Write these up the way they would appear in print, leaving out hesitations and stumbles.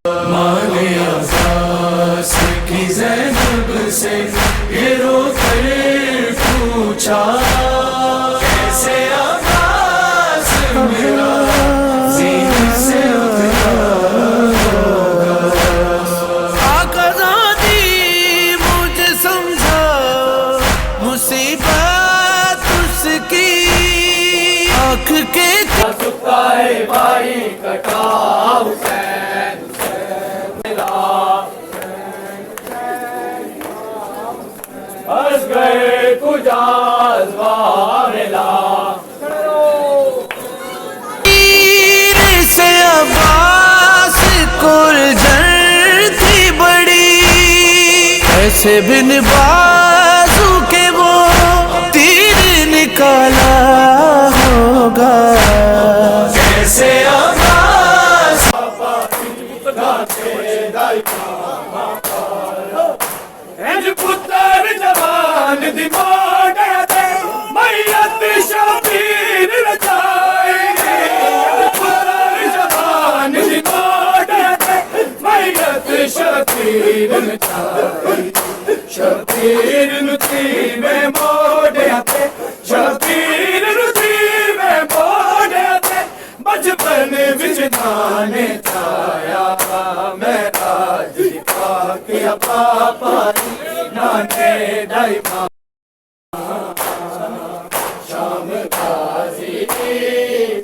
मांगे अब्बास की ज़ैनब से ये रो कर पूछा, कैसे अब्बास मेरा ज़ीन से उतरा होगा। आका ज़ादी मुझे समझा मुसीबत उसकी आँख के सुखाए भाई कटा हुसैन हंस गए कुजाज वामिला। तीर से अब्बास को उलझन थी बड़ी, ऐसे बिन बाजू के वो तीर निकाला होगा। कैसे अब्बास पुत्र जवान दिमाग मैयत शबीर रचाए, पुत्र जवान दिमाग मैयत शबीर रचाए। शबीर नुती में मोड़े शबीर नुती में मोड़े बचपन विच नाने छाया मेरा जीवा किया पापा नाने दाइमा। शाम काजी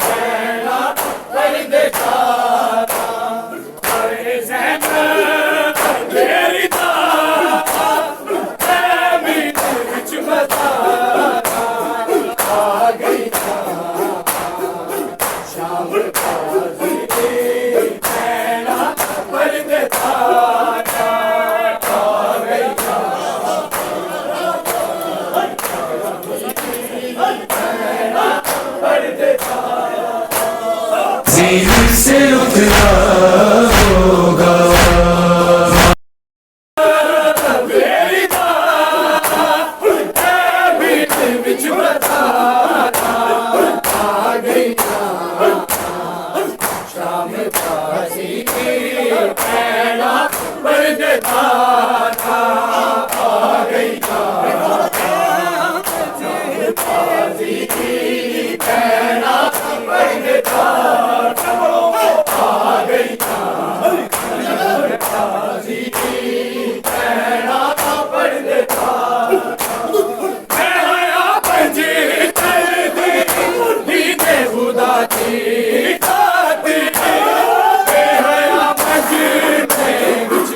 कहना कर देखा अरे ज़ैनब मेरी दाता मैं विच बता आ गई शाम काजी कहना कर देखा ज़ीन से उतरा होगा। मेरी बीच बिच बता आ गई शाम काजी कहना पर देता आ गई काजी कहना पर देता आ गई काजी कहना पर देता मैं हया पंजी दी दे खुदा की खाती मैं हया पंजी में कुछ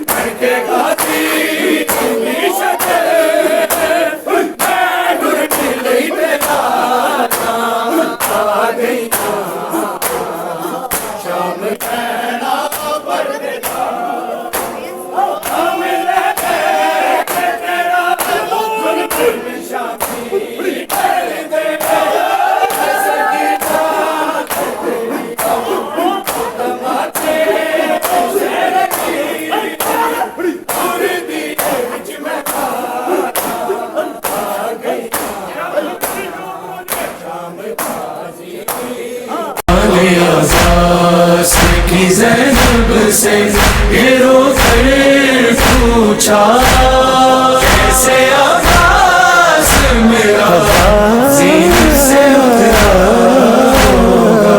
करके गाती शक्ल मैं गुर मिली तेरा आ गई शाम कहना पर देता मिले तेरा गुल शामी कर दे तमाचे की ज़ैनब से ये रो कर पूछा, कैसे अब्बास मेरा ज़ीन से उतरा होगा।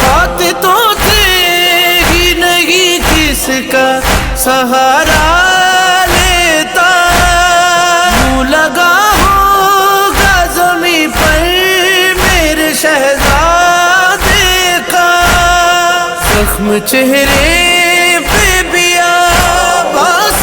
हाथ तो थे ही नहीं किसका सहारा लेता, मुँह लगा होगा ज़मीं पर मेरे शहज़ादे का, ज़ख्म चेहरे पे भी आवाज़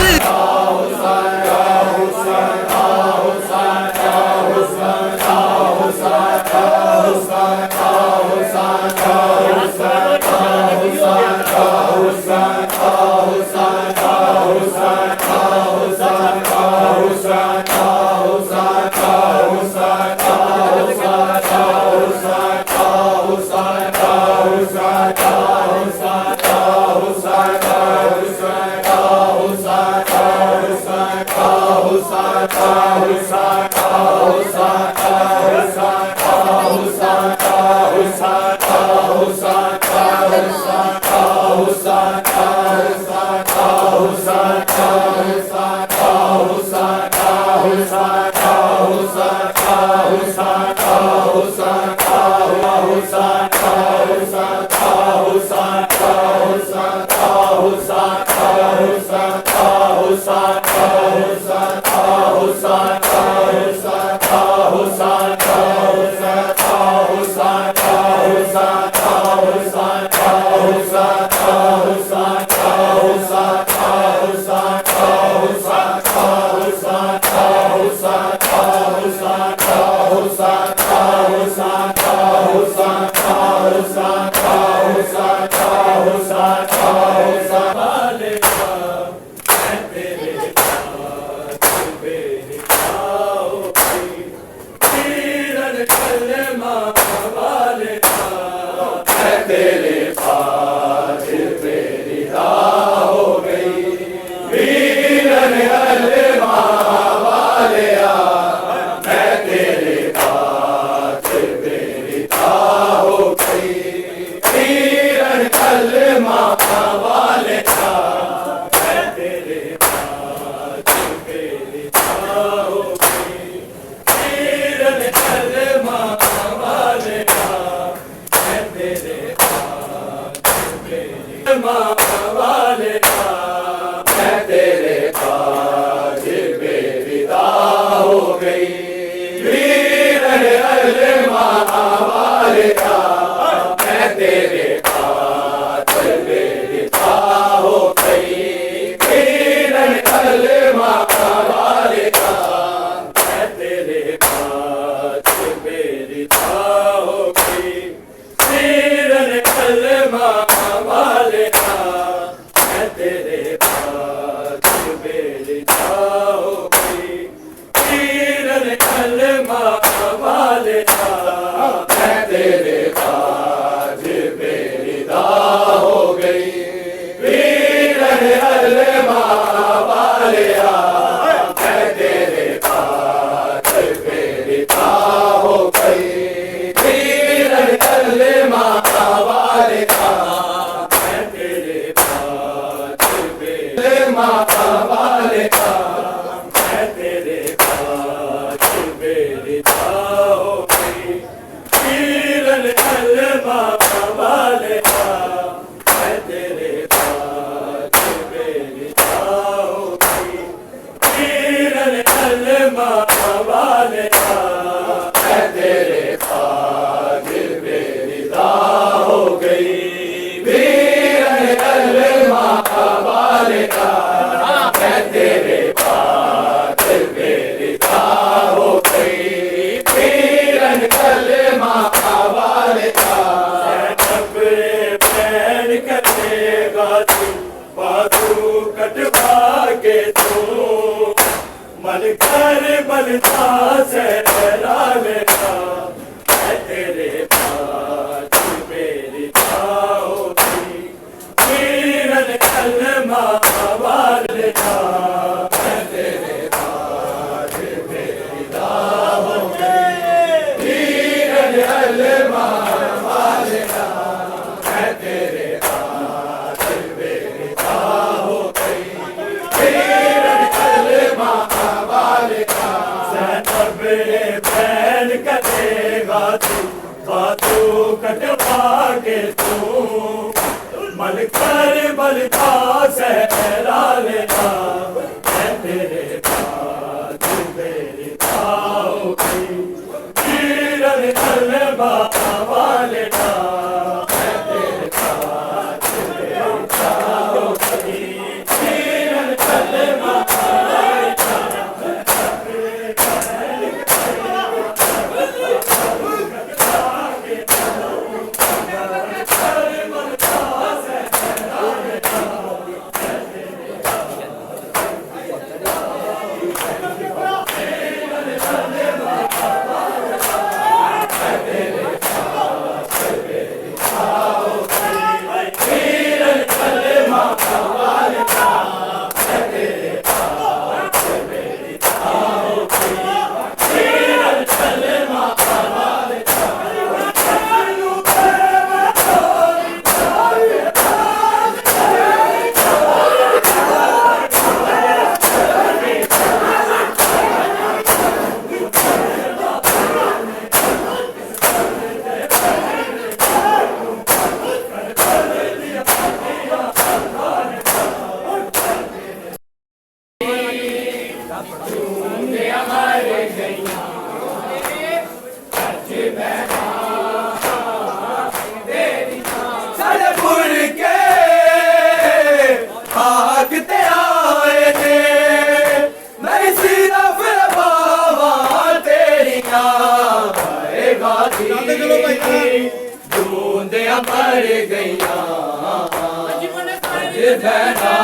बहना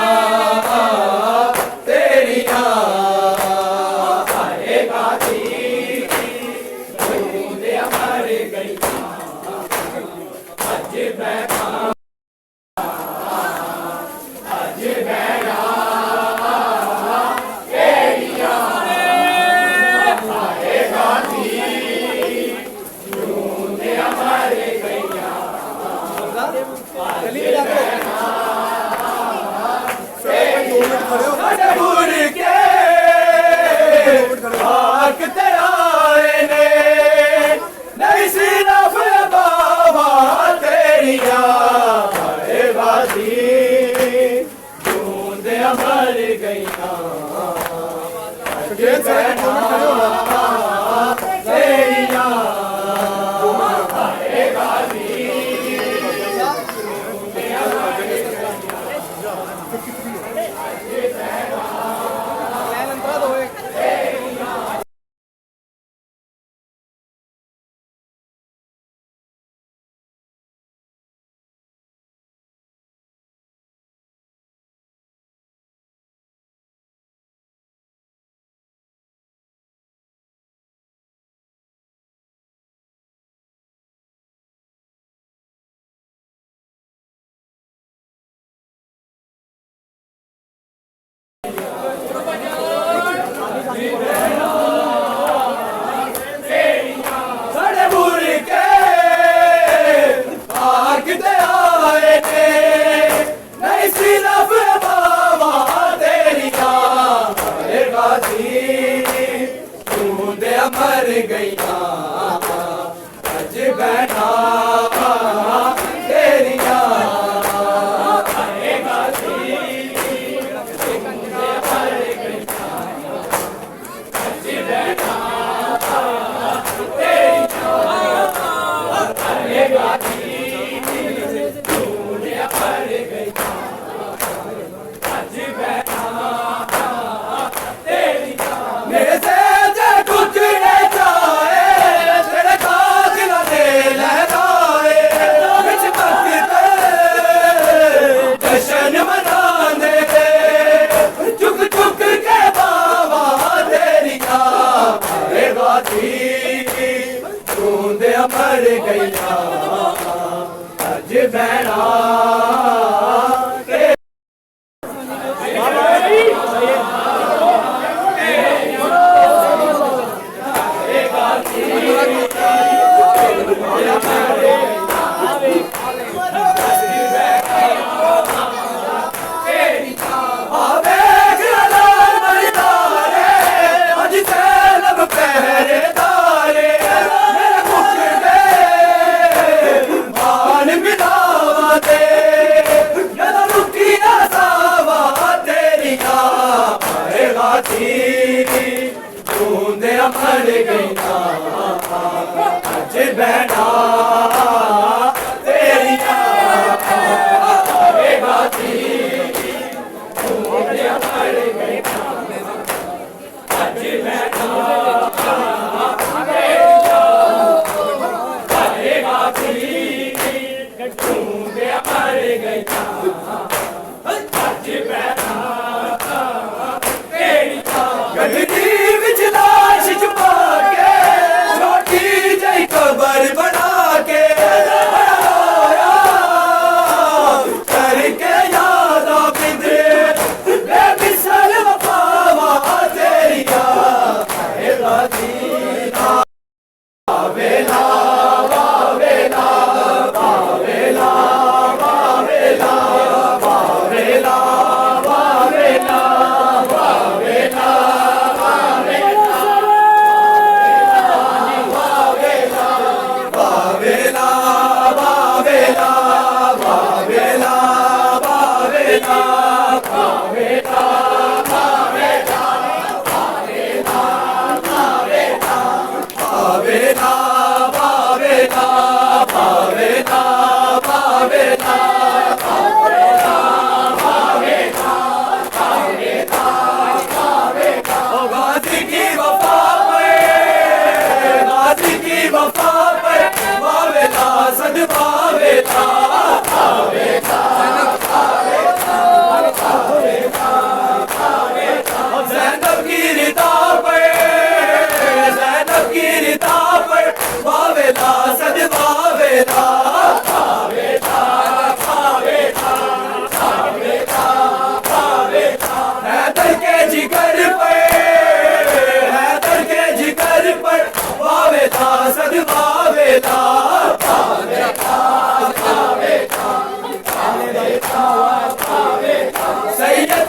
तेरिया आएगा दी बूंद अमर गई अज बहना मर गई तेरिया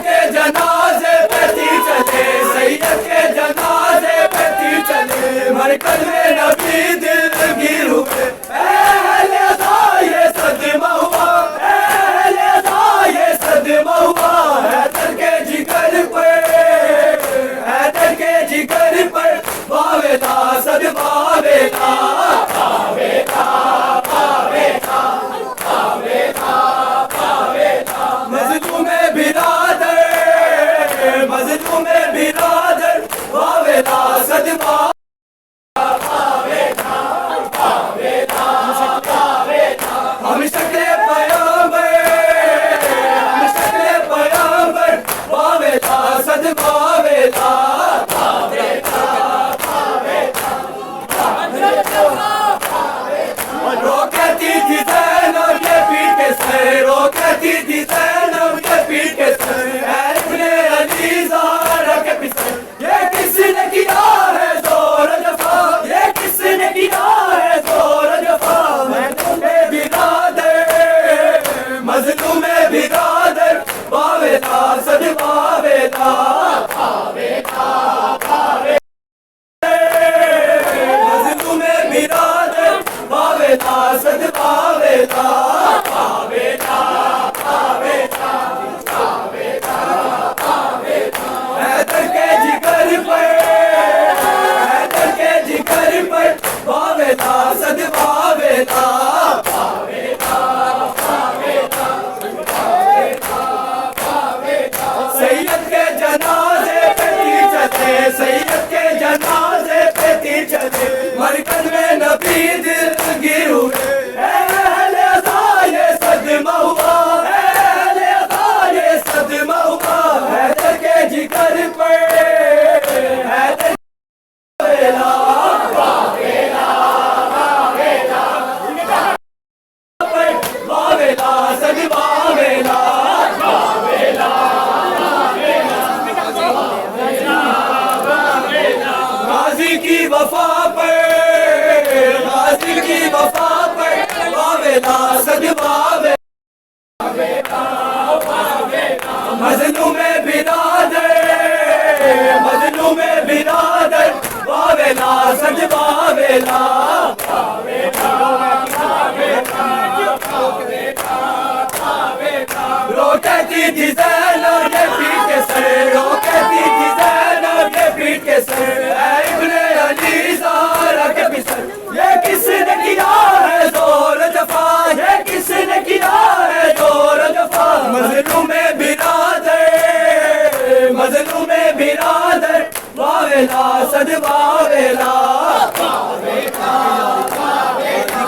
के जनाजे पे तीर चले, सैयद के जनाजे पे तीर चले, मरकज में नबी दिलगीर हुए। अहले अज़ा ये सदमा हुआ, अहले अज़ा ये सदमा हुआ, हैदर के जिगर पर, हैदर के जिगर पर वावेला सदमा वेला, वावेला वावेला वावेला वावेला। मजलूम बिरादर, मजलूम बिरादर वावेला सदमा वावेला वावेला वावेला। हम शक्ले पयंबर, हम शक्ले पयंबर वावेला सदमा वेला, वावेला वावेला वावेला। रो कहती थी ज़ैनब के पीठ के सर, रो कहती थी ज़ैनब के पीठ के सर, ऐ इब्ने अली ज़हरा के पिसर, ये किसने किया है ज़ोर जफ़ा, ये किसने किया है ज़ोर जफ़ा। मजलूम बिरादर, मजलूम बिरादर वावेला सदमा वेला, वावेला वावेला। मजलूम बिरादर वावेला सदमा वेला, वावेला वावेला वावेला वावेला। हैदर के जिगर पर, हैदर के जिगर पर वावेला सदमा वेला, वावेला वावेला वावेला वावेला। सैयद के जनाजे पे तीर चले, सैयद के जनाजे पे तीर चले, मरकज में नबी दिलगीर हुए। अहले अज़ा ये सदमा हुआ, अहले अज़ा ये सदमा हुआ, हैदर के जिगर पर, हैदर वावेला वावेला वावेला पर वावेला सदमा वेला, वावेला वावेला। गाज़ी की वफा पर, गाज़ी की वफा पर वावेला सदमा वेला, वावेला। मजलूम बिरादर, मजलूम बिरादर वावेला सदमा वेला, वावेला वावेला वावेला वावेला। रो कहती थी ज़ैनब के पीठ के सर, रो कहती थी ज़ैनब के पीठ के सर, ऐ इब्ने अली ज़हरा के पिसर, ये किसने किया है ज़ोर जफ़ा, ये किसने किया है ज़ोर जफ़ा। मजलूम बिरादर, मजलूम बिरादर वावेला सदमा वेला, वावेला वावेला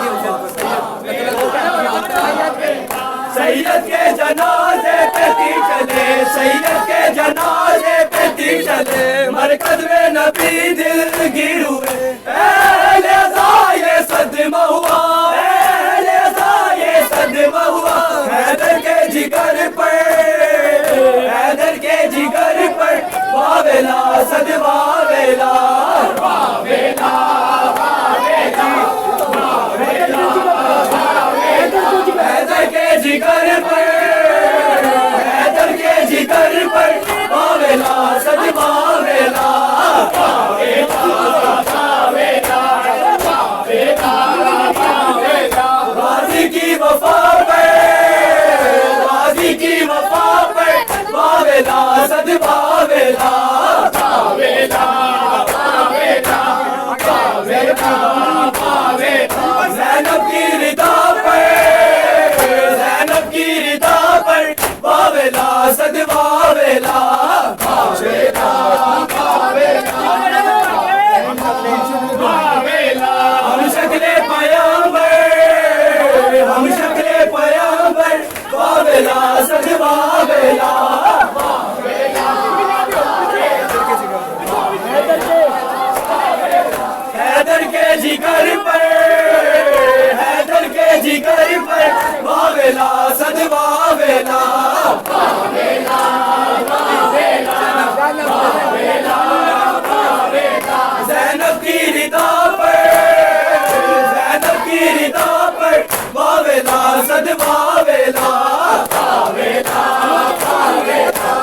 वावेला। सैयद के जनाजे पे तीर चले, सैयद के जनाजे पे तीर चले, मरकज में नबी दिलगीर हुए। अहले अज़ा ये सदमा हुआ, अहले अज़ा ये सदमा हुआ, हैदर के जिगर पर, हैदर के जिगर पर वावेला सदमा वेला, वावेला वावेला वावेला वावेला। हैदर के जिगर पर, हैदर के जिगर पर वावेला सदमा वेला, वावेला वावेला वावेला वावेला। गाज़ी की वफा पर, गाज़ी की वफा पर वावेला सदमा वेला, वावेला वावेला वावेला वावेला। ज़ैनब की रिदा पर, ज़ैनब की रिदा पर वावेला सदमा वेला, वावेला वावेला वावेला। हम शक्ले पयंबर, हम शक्ले पयंबर वावेला सदमा वेला, वावेला हैदर के जिगर पर, हैदर के जिगर पर वावेला सदमा वेला, वावेला वावेला वावेला वावेला। ज़ैनब की रिदा पर, ज़ैनब की रिदा पर वावेला सदमा वेला, वावेला वावेला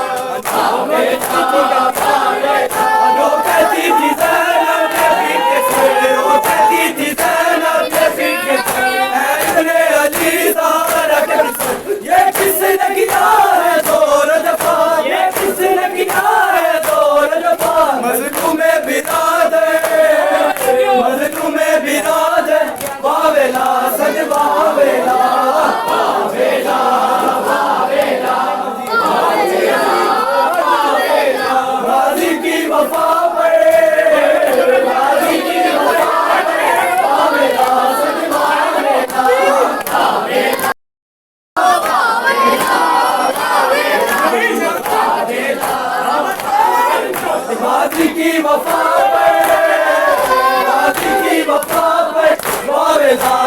की वफा पर, वादी की वफा पर वावेला